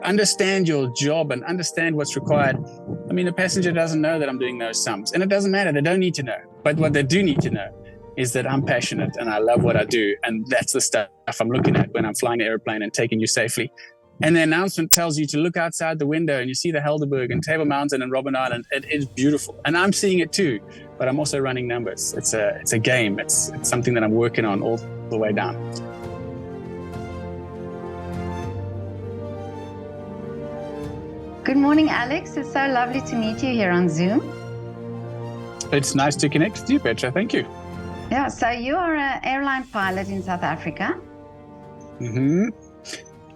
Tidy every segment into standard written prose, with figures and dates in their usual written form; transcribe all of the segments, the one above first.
understand your job and understand what's required. I mean, a passenger doesn't know that I'm doing those sums, and it doesn't matter. They don't need to know. But what they do need to know is that I'm passionate and I love what I do. And that's the stuff I'm looking at when I'm flying an airplane and taking you safely. And the announcement tells you to look outside the window and you see the Helderberg and Table Mountain and Robben Island. It is beautiful. And I'm seeing it too, but I'm also running numbers. It's a game. It's something that I'm working on all the way down. Good morning, Alex. It's so lovely to meet you here on Zoom. It's nice to connect with you, Petra. Thank you. Yeah, so you are an airline pilot in South Africa. Mm-hmm.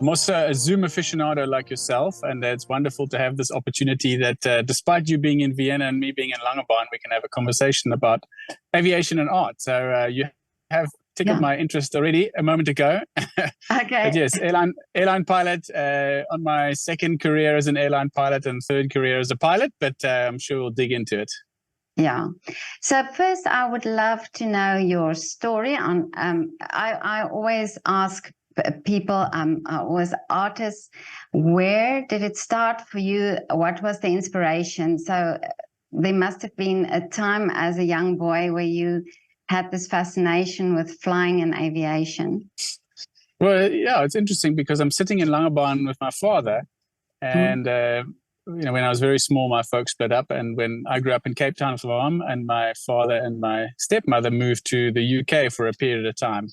I'm also a Zoom aficionado like yourself, and it's wonderful to have this opportunity that despite you being in Vienna and me being in Langebaan, we can have a conversation about aviation and art. So you have tickled my interest already a moment ago. Okay. But yes, airline pilot on my second career as an airline pilot and third career as a pilot, but I'm sure we'll dig into it. Yeah. So first, I would love to know your story on. I always ask people, was artists, where did it start for you? What was the inspiration? So there must have been a time as a young boy where you had this fascination with flying and aviation. Well, yeah, it's interesting because I'm sitting in Langebaan with my father, and when I was very small, my folks split up, and when I grew up in Cape Town with my mom, and my father and my stepmother moved to the UK for a period of time.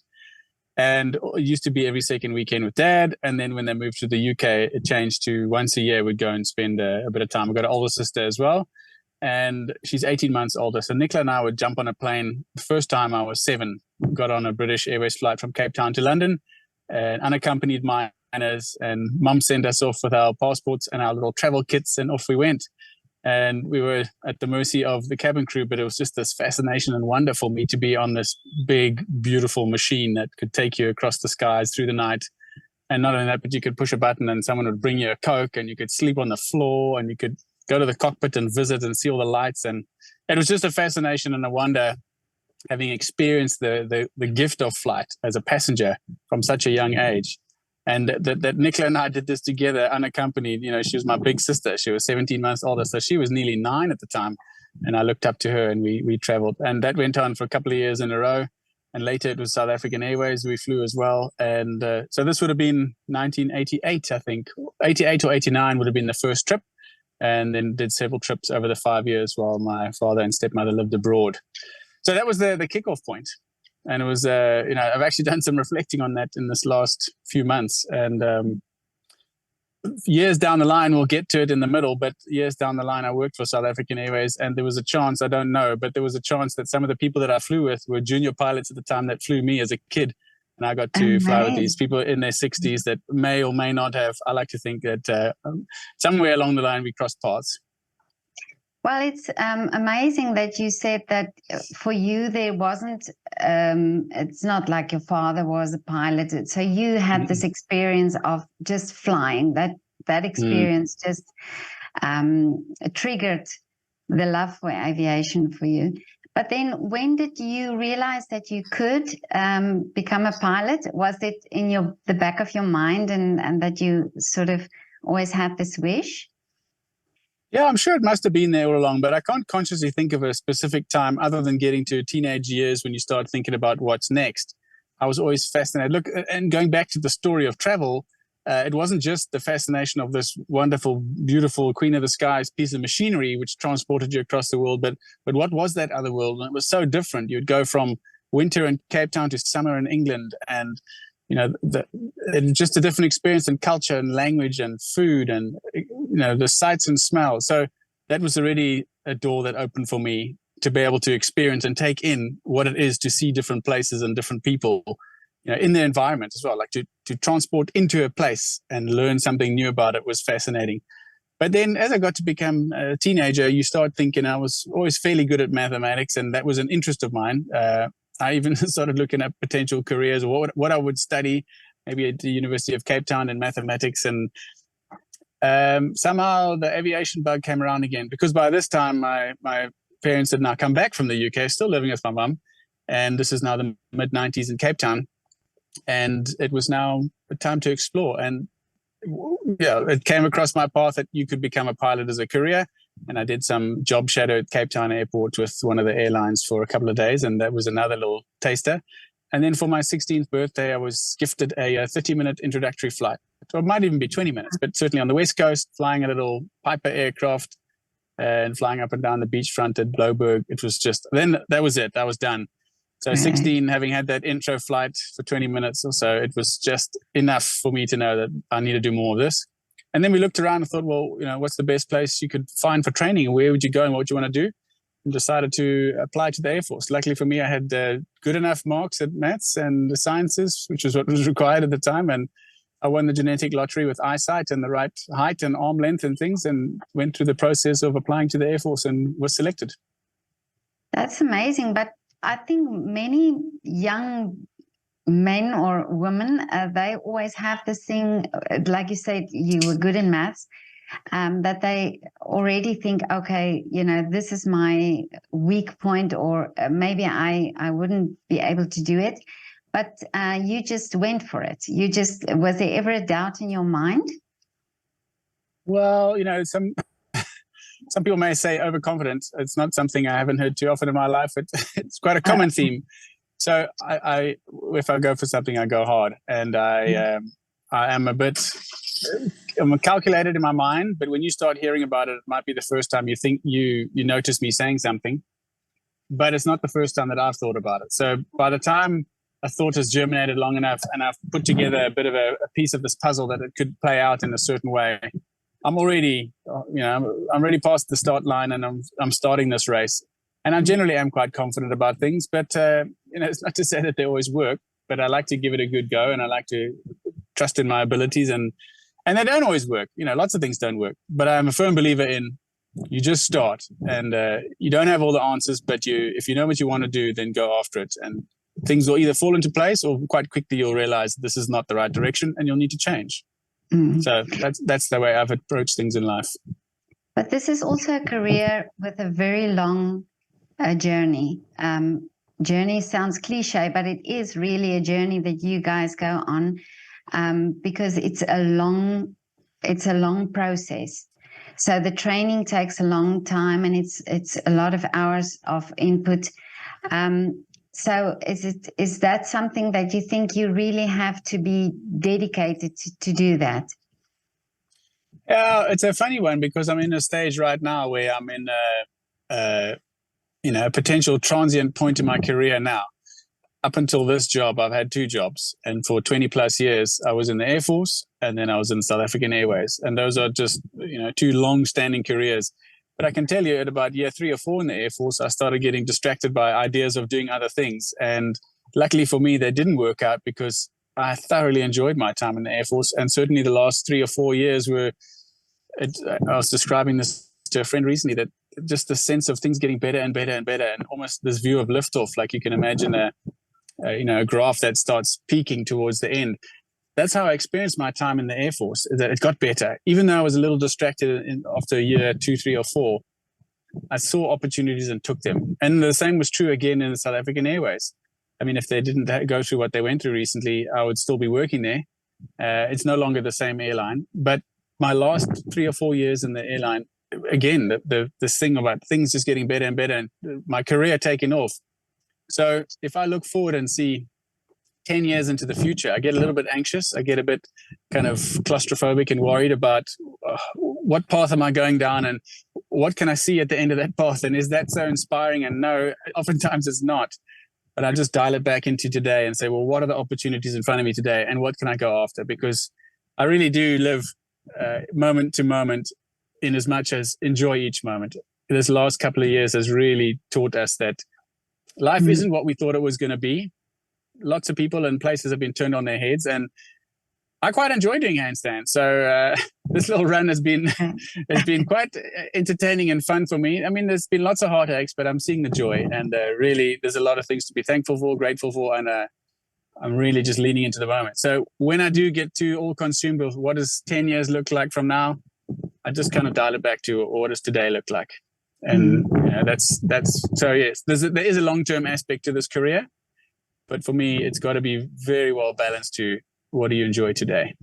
And it used to be every second weekend with Dad. And then when they moved to the UK, it changed to once a year we'd go and spend a bit of time. I've got an older sister as well, and she's 18 months older. So Nicola and I would jump on a plane. The first time I was 7, got on a British Airways flight from Cape Town to London, and unaccompanied minors. And Mum sent us off with our passports and our little travel kits, and off we went. And we were at the mercy of the cabin crew, but it was just this fascination and wonder for me to be on this big, beautiful machine that could take you across the skies through the night. And not only that, but you could push a button and someone would bring you a Coke, and you could sleep on the floor, and you could go to the cockpit and visit and see all the lights. And it was just a fascination and a wonder, having experienced the gift of flight as a passenger from such a young age. And that Nicola and I did this together unaccompanied. You know, she was my big sister. She was 17 months older, so she was nearly 9 at the time. And I looked up to her, and we traveled. And that went on for a couple of years in a row. And later it was South African Airways. We flew as well. And so this would have been 1988, I think. 88 or 89 would have been the first trip. And then did several trips over the 5 years while my father and stepmother lived abroad. So that was the kickoff point. And it was, I've actually done some reflecting on that in this last few months. And years down the line, we'll get to it in the middle, but years down the line, I worked for South African Airways, and there was a chance, I don't know, but there was a chance that some of the people that I flew with were junior pilots at the time that flew me as a kid. And I got to fly with these people in their 60s that may or may not have. I like to think that somewhere along the line, we crossed paths. Well, it's amazing that you said that for you there wasn't, it's not like your father was a pilot. So you had this experience of just flying. That experience just triggered the love for aviation for you. But then when did you realize that you could become a pilot? Was it in the back of your mind and that you sort of always had this wish? Yeah, I'm sure it must have been there all along, but I can't consciously think of a specific time other than getting to teenage years when you start thinking about what's next. I was always fascinated. Look, and going back to the story of travel, it wasn't just the fascination of this wonderful, beautiful Queen of the Skies piece of machinery which transported you across the world, but what was that other world? And it was so different. You'd go from winter in Cape Town to summer in England, and just a different experience in culture and language and food and, the sights and smells. So that was already a door that opened for me to be able to experience and take in what it is to see different places and different people, in their environment as well. Like to transport into a place and learn something new about it was fascinating. But then as I got to become a teenager, you start thinking I was always fairly good at mathematics, and that was an interest of mine. I even started looking at potential careers, or what I would study, maybe at the University of Cape Town in mathematics. And somehow the aviation bug came around again, because by this time my parents had now come back from the UK, still living with my mum. And this is now the mid-90s in Cape Town. And it was now time to explore. And yeah, it came across my path that you could become a pilot as a career. And I did some job shadow at Cape Town Airport with one of the airlines for a couple of days. And that was another little taster. And then for my 16th birthday, I was gifted a 30-minute introductory flight. Or it might even be 20 minutes, but certainly on the West Coast, flying a little Piper aircraft and flying up and down the beachfront at Helderberg. It was just, then that was it. I was done. So 16, having had that intro flight for 20 minutes or so, it was just enough for me to know that I need to do more of this. And then we looked around and thought, well, what's the best place you could find for training? And where would you go and what would you want to do? And decided to apply to the Air Force. Luckily for me, I had good enough marks at maths and the sciences, which was what was required at the time. And I won the genetic lottery with eyesight and the right height and arm length and things, and went through the process of applying to the Air Force and was selected. That's amazing. But I think many young men or women, they always have this thing, like you said, you were good in maths, that they already think, okay, this is my weak point, or maybe I wouldn't be able to do it. But you just went for it. Was there ever a doubt in your mind? Well, some people may say overconfident. It's not something I haven't heard too often in my life. It's quite a common theme. So I if I go for something, I go hard, and I am I'm calculated in my mind. But when you start hearing about it, it might be the first time you think you notice me saying something, but it's not the first time that I've thought about it. So by the time a thought has germinated long enough, and I've put together a bit of a piece of this puzzle that it could play out in a certain way, I'm already, I'm already past the start line, and I'm starting this race. And I generally am quite confident about things, but it's not to say that they always work. But I like to give it a good go, and I like to trust in my abilities, and they don't always work. Lots of things don't work. But I'm a firm believer in you just start, and you don't have all the answers, but if you know what you want to do, then go after it, and things will either fall into place, or quite quickly you'll realize this is not the right direction, and you'll need to change. So that's the way I've approached things in life. But this is also a career with a very long journey. Journey sounds cliche, but it is really a journey that you guys go on, because it's a long process. So the training takes a long time, and it's a lot of hours of input. So is that something that you think you really have to be dedicated to do that? Yeah, it's a funny one, because I'm in a stage right now where I'm in a potential transient point in my career now. Up until this job, I've had 2 jobs, and for 20 plus years, I was in the Air Force, and then I was in South African Airways, and those are just 2 long-standing careers. But I can tell you, at about year 3 or 4 in the Air Force, I started getting distracted by ideas of doing other things, and luckily for me, they didn't work out, because I thoroughly enjoyed my time in the Air Force, and certainly the last 3 or 4 years were. I was describing this to a friend recently, that just the sense of things getting better and better and better, and almost this view of liftoff, like you can imagine a graph that starts peaking towards the end. That's how I experienced my time in the Air Force, that it got better. Even though I was a little distracted after a year, 2, 3, or 4, I saw opportunities and took them. And the same was true again in the South African Airways. I mean, if they didn't go through what they went through recently, I would still be working there. It's no longer the same airline. But my last 3 or 4 years in the airline, again, this thing about things just getting better and better, and my career taking off. So if I look forward and see 10 years into the future, I get a little bit anxious. I get a bit kind of claustrophobic and worried about what path am I going down, and what can I see at the end of that path? And is that so inspiring? And no, oftentimes it's not. But I just dial it back into today and say, well, what are the opportunities in front of me today, and what can I go after? Because I really do live moment to moment, in as much as enjoy each moment. This last couple of years has really taught us that life isn't what we thought it was going to be. Lots of people and places have been turned on their heads, and I quite enjoy doing handstands. So this little run has been quite entertaining and fun for me. I mean, there's been lots of heartaches, but I'm seeing the joy, and really, there's a lot of things to be thankful for, grateful for, and I'm really just leaning into the moment. So when I do get too all consumed with what does 10 years look like from now, I just kind of dial it back to what does today look like. And that's so yes, there is a long-term aspect to this career, but for me, it's got to be very well balanced to what do you enjoy today.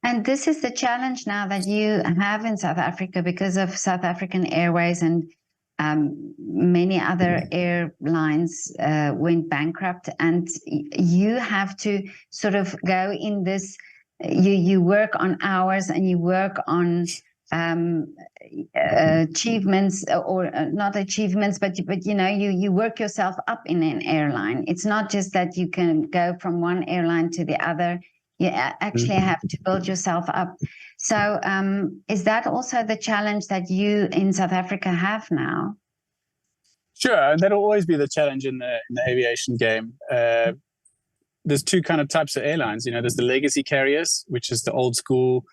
And this is the challenge now that you have in South Africa because of South African Airways and many other airlines went bankrupt, and you have to sort of go in this. You work on hours and you work on achievements, or not achievements, but you work yourself up in an airline. It's not just that you can go from one airline to the other. You actually have to build yourself up. So is that also the challenge that you in South Africa have now? Sure, and that'll always be the challenge in the aviation game. There's two kind of types of airlines. There's the legacy carriers, which is the old school,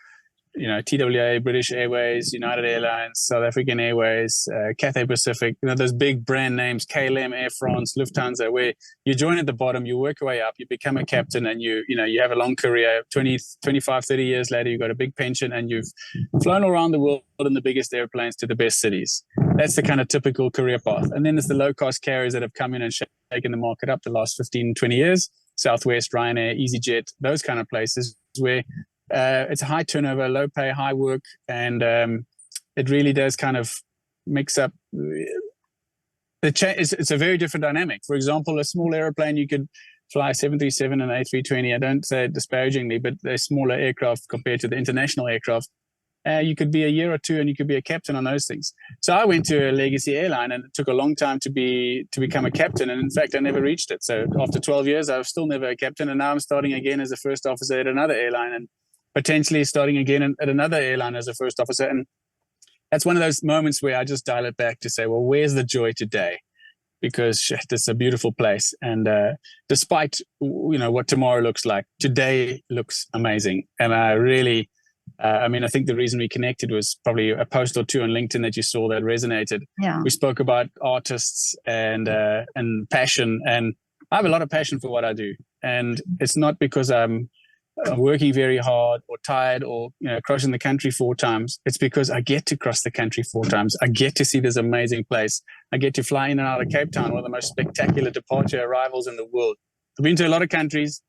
TWA, British Airways, United Airlines, South African Airways, Cathay Pacific, those big brand names, KLM, Air France, Lufthansa, where you join at the bottom, you work your way up, you become a captain, and you have a long career. 20, 25, 30 years later, you've got a big pension, and you've flown around the world in the biggest airplanes to the best cities. That's the kind of typical career path. And then there's the low-cost carriers that have come in and shaken the market up the last 15, 20 years, Southwest, Ryanair, EasyJet, those kind of places where it's a high turnover, low pay, high work, and it really does kind of mix up. It's a very different dynamic. For example, a small airplane, you could fly 737 and A320. I don't say it disparagingly, but they're smaller aircraft compared to the international aircraft. You could be a year or two and you could be a captain on those things. So I went to a legacy airline, and it took a long time to become a captain. And in fact, I never reached it. So after 12 years, I was still never a captain. And now I'm starting again as a first officer at another airline, and potentially starting again at another airline as a first officer. And that's one of those moments where I just dial it back to say, well, where's the joy today? Because it's a beautiful place. And despite, what tomorrow looks like, today looks amazing. And I really, I think the reason we connected was probably a post or two on LinkedIn that you saw that resonated. Yeah. We spoke about artists and passion. And I have a lot of passion for what I do. And it's not because I'm working very hard or tired or crossing the country 4 times. It's because I get to cross the country 4 times. I get to see this amazing place. I get to fly in and out of Cape Town, one of the most spectacular departure arrivals in the world. I've been to a lot of countries.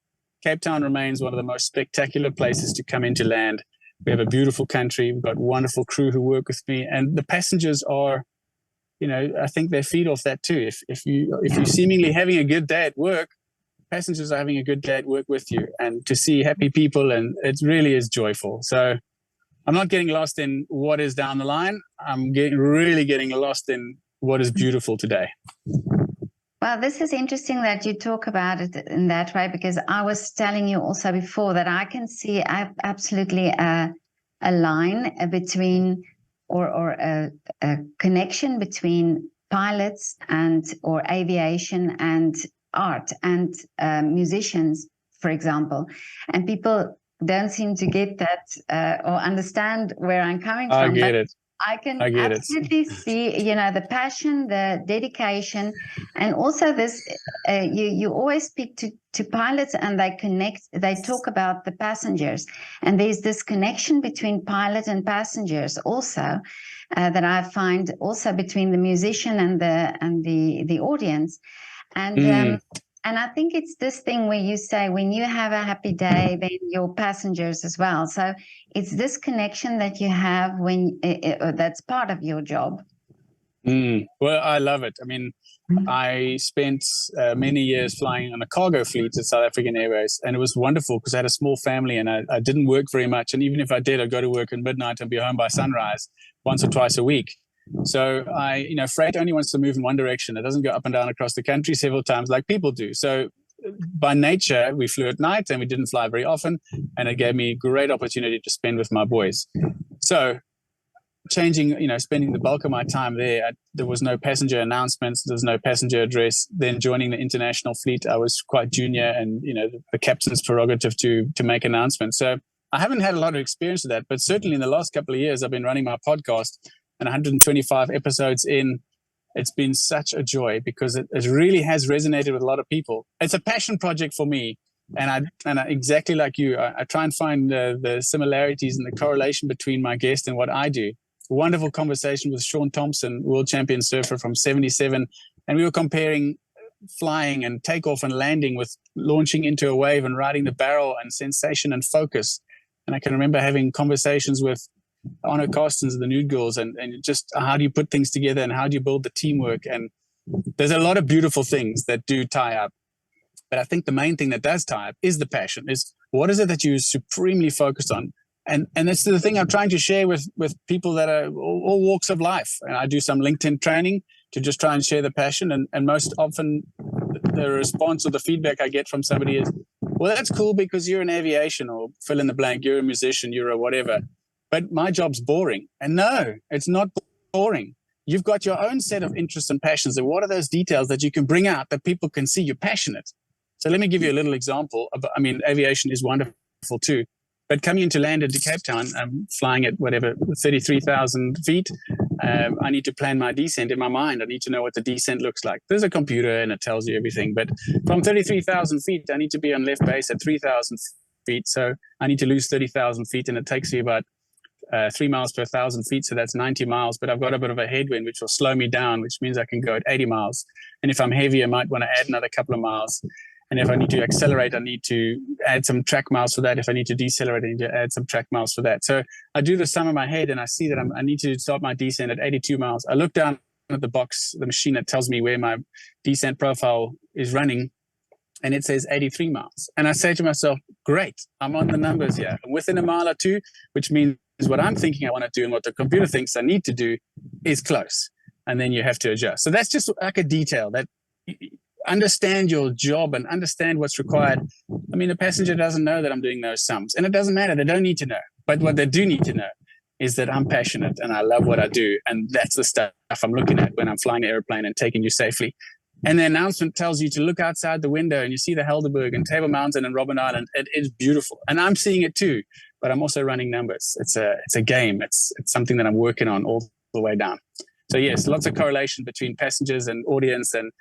Cape Town remains one of the most spectacular places to come into land. We have a beautiful country. We've got wonderful crew who work with me, and the passengers are, I think they feed off that too. If you're seemingly having a good day at work, passengers are having a good day at work with you, and to see happy people, and it really is joyful. So I'm not getting lost in what is down the line. I'm really getting lost in what is beautiful today. Well, this is interesting that you talk about it in that way, because I was telling you also before that I can see absolutely a line between or a connection between pilots or aviation and art and musicians, for example. And people don't seem to get that or understand where I'm coming from. I get it. I can absolutely see, the passion, the dedication, and also this. You always speak to pilots, and they talk about the passengers, and there's this connection between pilot and passengers also that I find also between the musician and the audience, and I think it's this thing where you say, when you have a happy day, then your passengers as well. So it's this connection that you have when that's part of your job. Well, I love it. I spent many years flying on a cargo fleet at South African Airways, and it was wonderful because I had a small family and I didn't work very much. And even if I did, I'd go to work at midnight and be home by sunrise once or twice a week. So freight only wants to move in one direction. It doesn't go up and down across the country several times like people do. So by nature, we flew at night and we didn't fly very often. And it gave me a great opportunity to spend with my boys. So spending the bulk of my time there, there was no passenger announcements. There was no passenger address. Then joining the international fleet, I was quite junior, and, the captain's prerogative to make announcements. So I haven't had a lot of experience with that, but certainly in the last couple of years, I've been running my podcast, and 125 episodes in, it's been such a joy because it really has resonated with a lot of people. It's a passion project for me. And I exactly like you, I try and find the similarities and the correlation between my guest and what I do. Wonderful conversation with Sean Thompson, world champion surfer from 77. And we were comparing flying and takeoff and landing with launching into a wave and riding the barrel and sensation and focus. And I can remember having conversations with Honor Carstens and the Nude Girls, and just how do you put things together and how do you build the teamwork? And there's a lot of beautiful things that do tie up. But I think the main thing that does tie up is the passion, is what is it that you're supremely focused on? And that's the thing I'm trying to share with people that are all walks of life. And I do some LinkedIn training to just try and share the passion. And most often the response or the feedback I get from somebody is, well, that's cool because you're in aviation, or fill in the blank, you're a musician, you're a whatever. But my job's boring. And no, it's not boring. You've got your own set of interests and passions. And what are those details that you can bring out that people can see you're passionate? So let me give you a little example. Aviation is wonderful too. But coming into land into Cape Town, I'm flying at 33,000 feet. I need to plan my descent in my mind. I need to know what the descent looks like. There's a computer and it tells you everything. But from 33,000 feet, I need to be on left base at 3,000 feet. So I need to lose 30,000 feet, and it takes you about 3 miles per 1,000 feet. So that's 90 miles. But I've got a bit of a headwind, which will slow me down, which means I can go at 80 miles. And if I'm heavy, I might want to add another couple of miles. And if I need to accelerate, I need to add some track miles for that. If I need to decelerate, I need to add some track miles for that. So I do the sum in my head, and I see that I need to start my descent at 82 miles. I look down at the box, the machine that tells me where my descent profile is running, and it says 83 miles. And I say to myself, great, I'm on the numbers here. I'm within a mile or two, which means what I'm thinking I want to do and what the computer thinks I need to do is close. And then you have to adjust. So that's just like a detail that understand your job and understand what's required. I mean, a passenger doesn't know that I'm doing those sums, and it doesn't matter. They don't need to know. But what they do need to know is that I'm passionate and I love what I do. And that's the stuff I'm looking at when I'm flying an airplane and taking you safely. And the announcement tells you to look outside the window and you see the Helderberg and Table Mountain and Robben Island. It is beautiful. And I'm seeing it too, but I'm also running numbers. It's a game. It's something that I'm working on all the way down. So yes, lots of correlation between passengers and audience and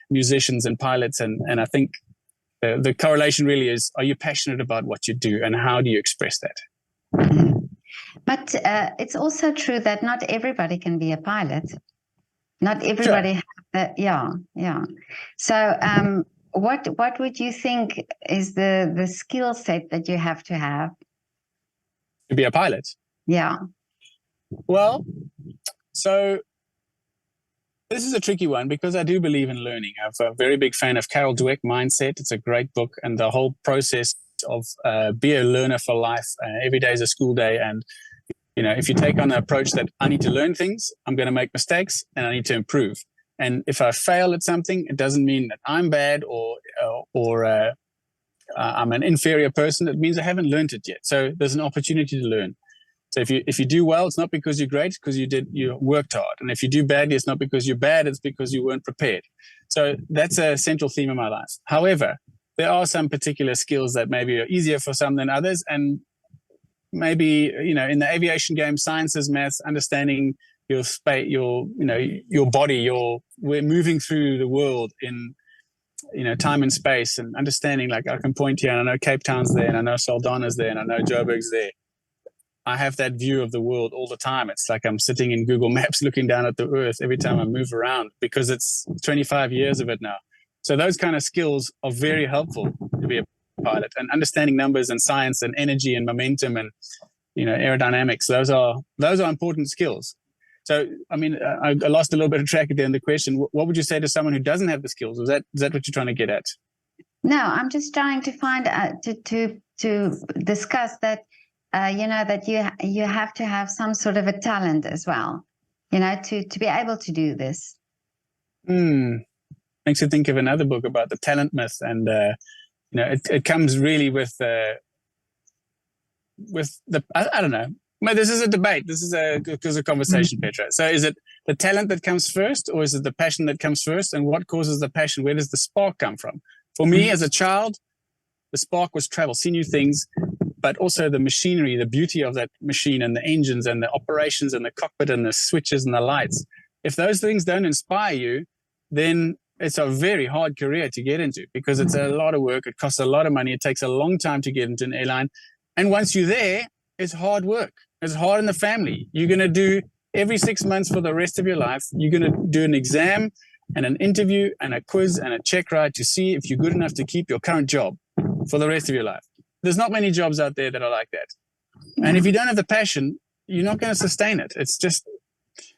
musicians and pilots. And I think the correlation really is, are you passionate about what you do and how do you express that? But it's also true that not everybody can be a pilot. Not everybody. Sure. Yeah. So what would you think is the skill set that you have to be a pilot? Yeah. Well, so this is a tricky one because I do believe in learning. I'm a very big fan of Carol Dweck, Mindset. It's a great book, and the whole process of be a learner for life. Every day is a school day, and if you take on the approach that I need to learn things, I'm going to make mistakes, and I need to improve. And if I fail at something, it doesn't mean that I'm bad or I'm an inferior person. It means I haven't learned it yet. So there's an opportunity to learn. So if you do well, it's not because you're great, it's because you worked hard. And if you do badly, it's not because you're bad, it's because you weren't prepared. So that's a central theme of my life. However, there are some particular skills that maybe are easier for some than others. And maybe, in the aviation game, sciences, maths, understanding your space, your body, we're moving through the world in, time and space, and understanding, like I can point here and I know Cape Town's there and I know Saldanha's there and I know Joburg's there. I have that view of the world all the time. It's like I'm sitting in Google Maps looking down at the earth every time I move around, because it's 25 years of it now. So those kind of skills are very helpful to be a pilot, and understanding numbers and science and energy and momentum and, aerodynamics. Those are important skills. So, I mean, I lost a little bit of track at the end of the question. What would you say to someone who doesn't have the skills? Is that what you're trying to get at? No, I'm just trying to find to discuss that. That you have to have some sort of a talent as well, to be able to do this. Makes you think of another book about the talent myth, and it comes really with the I don't know. But this is a debate. This is a conversation, Petra. So is it the talent that comes first, or is it the passion that comes first? And what causes the passion? Where does the spark come from? For me, as a child, the spark was travel, see new things. But also the machinery, the beauty of that machine and the engines and the operations and the cockpit and the switches and the lights. If those things don't inspire you, then it's a very hard career to get into, because it's a lot of work. It costs a lot of money. It takes a long time to get into an airline. And once you're there, it's hard work. It's hard in the family. You're going to do every 6 months for the rest of your life. You're going to do an exam and an interview and a quiz and a check ride to see if you're good enough to keep your current job for the rest of your life. there's not many jobs out there that are like that. Yeah. And if you don't have the passion, you're not going to sustain it. It's just,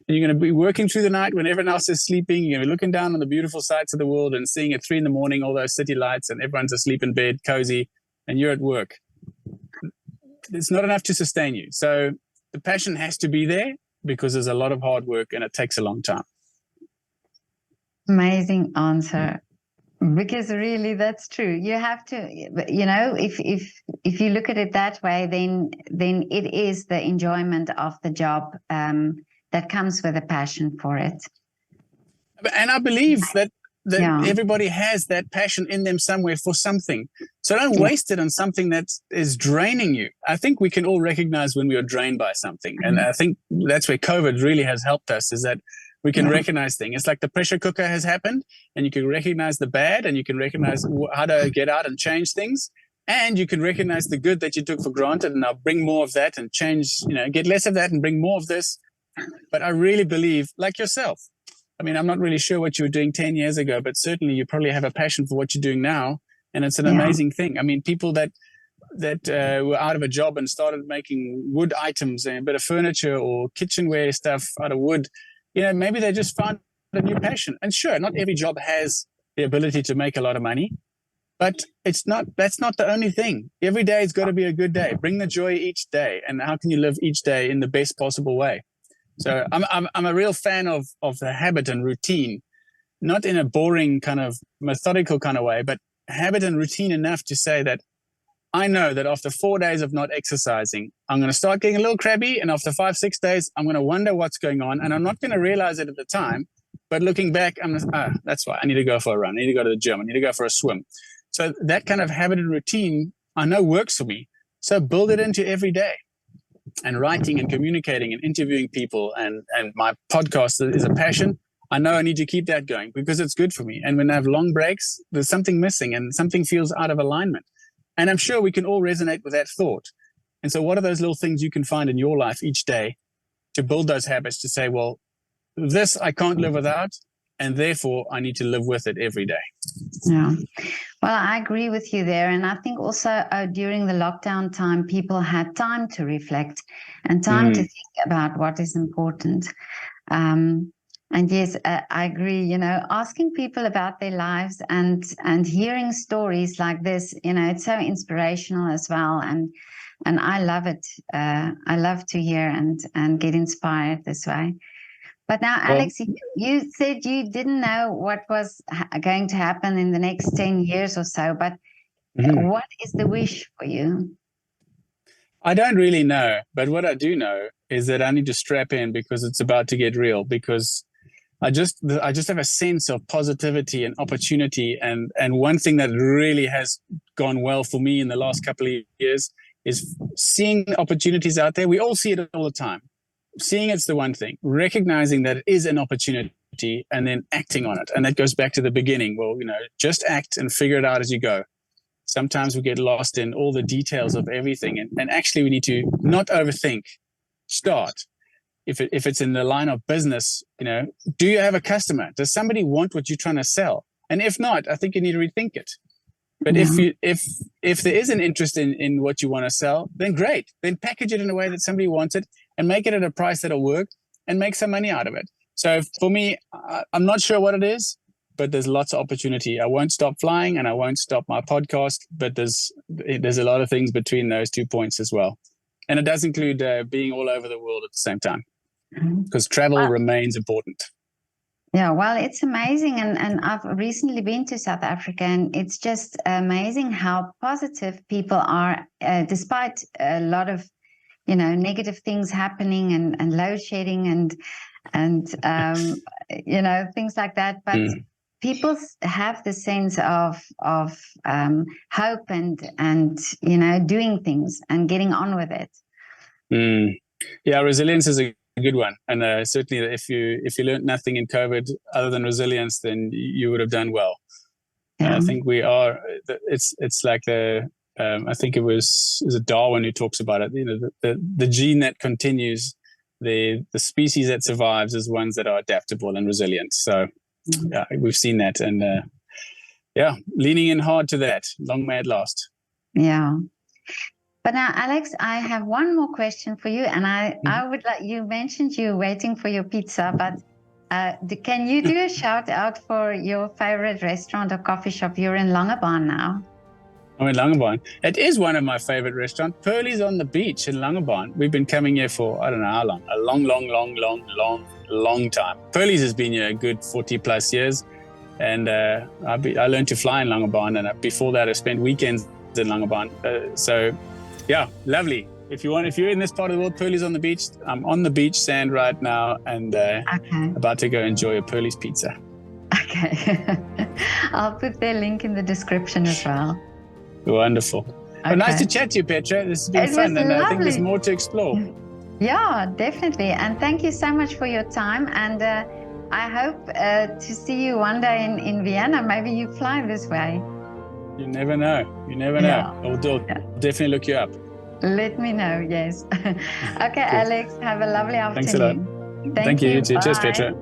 you're going to be working through the night when everyone else is sleeping. You're going to be looking down on the beautiful sights of the world and seeing at 3 a.m, all those city lights, and everyone's asleep in bed, cozy, and you're at work. It's not enough to sustain you. So the passion has to be there, because there's a lot of hard work and it takes a long time. Amazing answer. Because really, that's true. You have to, you know, if you look at it that way, then it is the enjoyment of the job that comes with a passion for it. And I believe that Yeah. everybody has that passion in them somewhere for something. So don't waste it on something that is draining you. I think we can all recognize when we are drained by something. And I think that's where COVID really has helped us, is that we can recognize things. It's like the pressure cooker has happened, and you can recognize the bad, and you can recognize how to get out and change things. And you can recognize the good that you took for granted, and now bring more of that and change, you know, get less of that and bring more of this. But I really believe, like yourself, I mean, I'm not really sure what you were doing 10 years ago, but certainly you probably have a passion for what you're doing now. And it's an amazing thing. I mean, people that were out of a job and started making wood items and a bit of furniture or kitchenware stuff out of wood, you know, maybe they just found a new passion. And sure, not every job has the ability to make a lot of money, but that's not the only thing. Every day has got to be a good day. Bring the joy each day. And how can you live each day in the best possible way? So I'm a real fan of the habit and routine, not in a boring kind of methodical kind of way, but habit and routine enough to say that I know that after 4 days of not exercising, I'm going to start getting a little crabby. And after 5-6 days, I'm going to wonder what's going on. And I'm not going to realize it at the time. But looking back, I'm just, that's why I need to go for a run. I need to go to the gym. I need to go for a swim. So that kind of habit and routine, I know works for me. So build it into every day. And writing and communicating and interviewing people and my podcast is a passion. I know I need to keep that going because it's good for me. And when I have long breaks, there's something missing and something feels out of alignment. And I'm sure we can all resonate with that thought. And so what are those little things you can find in your life each day to build those habits to say, well, this I can't live without, and therefore I need to live with it every day. Yeah. Well, I agree with you there. And I think also during the lockdown time, people had time to reflect and time to think about what is important. And yes, I agree, you know, asking people about their lives and hearing stories like this, you know, it's so inspirational as well. And I love it. I love to hear and get inspired this way. But now, Alex, you said you didn't know what was going to happen in the next 10 years or so, but what is the wish for you? I don't really know, but what I do know is that I need to strap in because it's about to get real, because I just have a sense of positivity and opportunity. And one thing that really has gone well for me in the last couple of years is seeing opportunities out there. We all see it all the time. Seeing it's the one thing, recognizing that it is an opportunity and then acting on it. And that goes back to the beginning. Well, you know, just act and figure it out as you go. Sometimes we get lost in all the details of everything. And actually we need to not overthink, start. If it's in the line of business, you know, do you have a customer? Does somebody want what you're trying to sell? And if not, I think you need to rethink it. But if there is an interest in what you want to sell, then great. Then package it in a way that somebody wants it and make it at a price that'll work and make some money out of it. So for me, I'm not sure what it is, but there's lots of opportunity. I won't stop flying and I won't stop my podcast, but there's a lot of things between those 2 points as well. And it does include being all over the world at the same time, because travel remains important. Yeah, well, it's amazing. And I've recently been to South Africa, and it's just amazing how positive people are, despite a lot of, you know, negative things happening and load shedding and you know, things like that. But people have the sense of hope and, you know, doing things and getting on with it. Yeah, resilience is a good one. And certainly if you learned nothing in COVID other than resilience, then you would have done well. I think it's like I think it was Darwin who talks about it. You know, the gene that continues, the species that survives is ones that are adaptable and resilient. So yeah, we've seen that, and leaning in hard to that. Long may it last. Yeah. But now, Alex, I have one more question for you, and I would like, you mentioned you waiting for your pizza, but can you do a shout out for your favorite restaurant or coffee shop? You're in Langebaan now. I'm in Langebaan. It is one of my favorite restaurants. Pearly's on the beach in Langebaan. We've been coming here for, I don't know how long, a long time. Pearly's has been here a good 40 plus years. And I learned to fly in Langebaan. And before that, I spent weekends in Langebaan. So yeah, lovely. If you're in this part of the world, Pearly's on the beach. I'm on the beach sand right now and about to go enjoy a Pearly's pizza. Okay. I'll put their link in the description as well. Wonderful. Okay. Well, nice to chat to you, Petra. This has been fun, and I think there's more to explore. Yeah, definitely. And thank you so much for your time. And I hope to see you one day in Vienna. Maybe you fly this way. You never know. You never know. I'll definitely look you up. Let me know, yes. Okay, Alex, have a lovely afternoon. Thanks a lot. Thank you. You too. Cheers, Petra.